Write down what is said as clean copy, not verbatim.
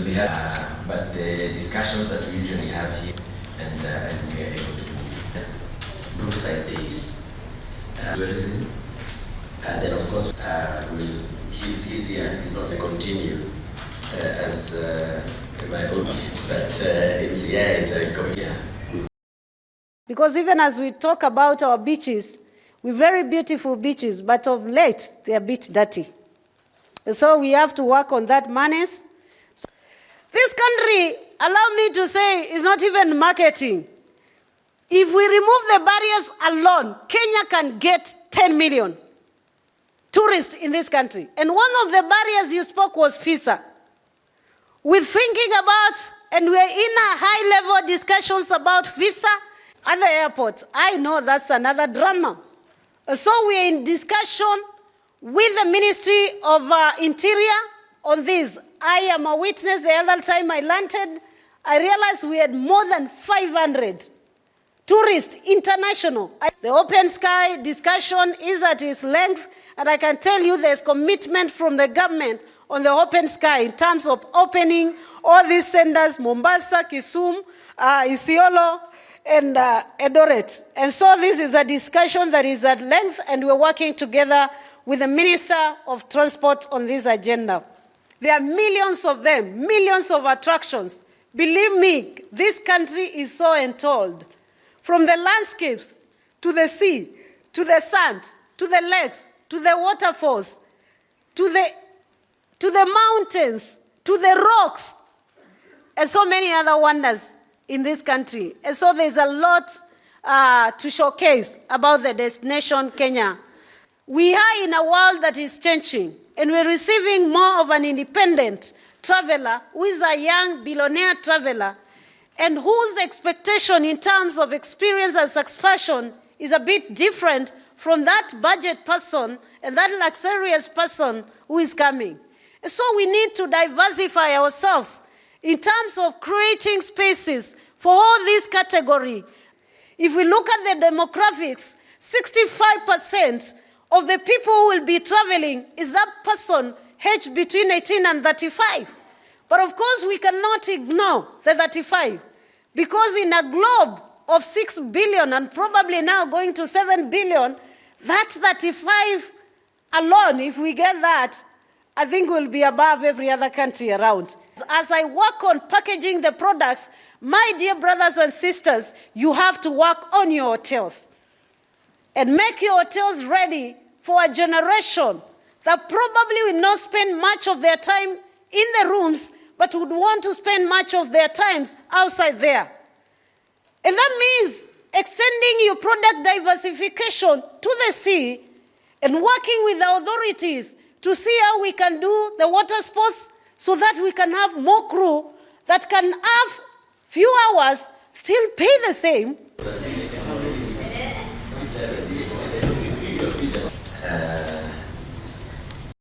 we have, but the discussions that we usually have here, and we are able to look at the tourism. Then of course, he's here. He's not going to continue as my own, but it's yeah. Because even as we talk about our beaches, we're very beautiful beaches, but of late they are a bit dirty. And so we have to work on that manners. So this country, allow me to say, is not even marketing. If we remove the barriers alone, Kenya can get 10 million tourists in this country. And one of the barriers you spoke was visa. We're thinking about, and we're in a high-level discussions about visa at the airport. I know that's another drama. So we're in discussion with the Ministry of Interior on this. I am a witness. The other time I landed, I realized we had more than 500 tourists, international. The open sky discussion is at its length, and I can tell you there's commitment from the government on the open sky in terms of opening all these centers, Mombasa, Kisumu, Isiolo, and Eldoret. And so this is a discussion that is at length, and we're working together with the Minister of Transport on this agenda. There are millions of them, millions of attractions. Believe me, this country is so enthralled. From the landscapes, to the sea, to the sand, to the lakes, to the waterfalls, to the mountains, to the rocks, and so many other wonders in this country. And so there's a lot to showcase about the destination Kenya. We are in a world that is changing, and we're receiving more of an independent traveler who is a young billionaire traveler, and whose expectation in terms of experience and satisfaction is a bit different from that budget person and that luxurious person who is coming. And so we need to diversify ourselves in terms of creating spaces for all these categories. If we look at the demographics, 65% of the people who will be traveling is that person aged between 18 and 35. But of course, we cannot ignore the 35. Because in a globe of 6 billion and probably now going to 7 billion, that 35 alone, if we get that, I think we'll be above every other country around. As I work on packaging the products, my dear brothers and sisters, you have to work on your hotels and make your hotels ready for a generation that probably will not spend much of their time in the rooms, but would want to spend much of their times outside there. And that means extending your product diversification to the sea and working with the authorities to see how we can do the water sports so that we can have more crew that can have few hours, still pay the same,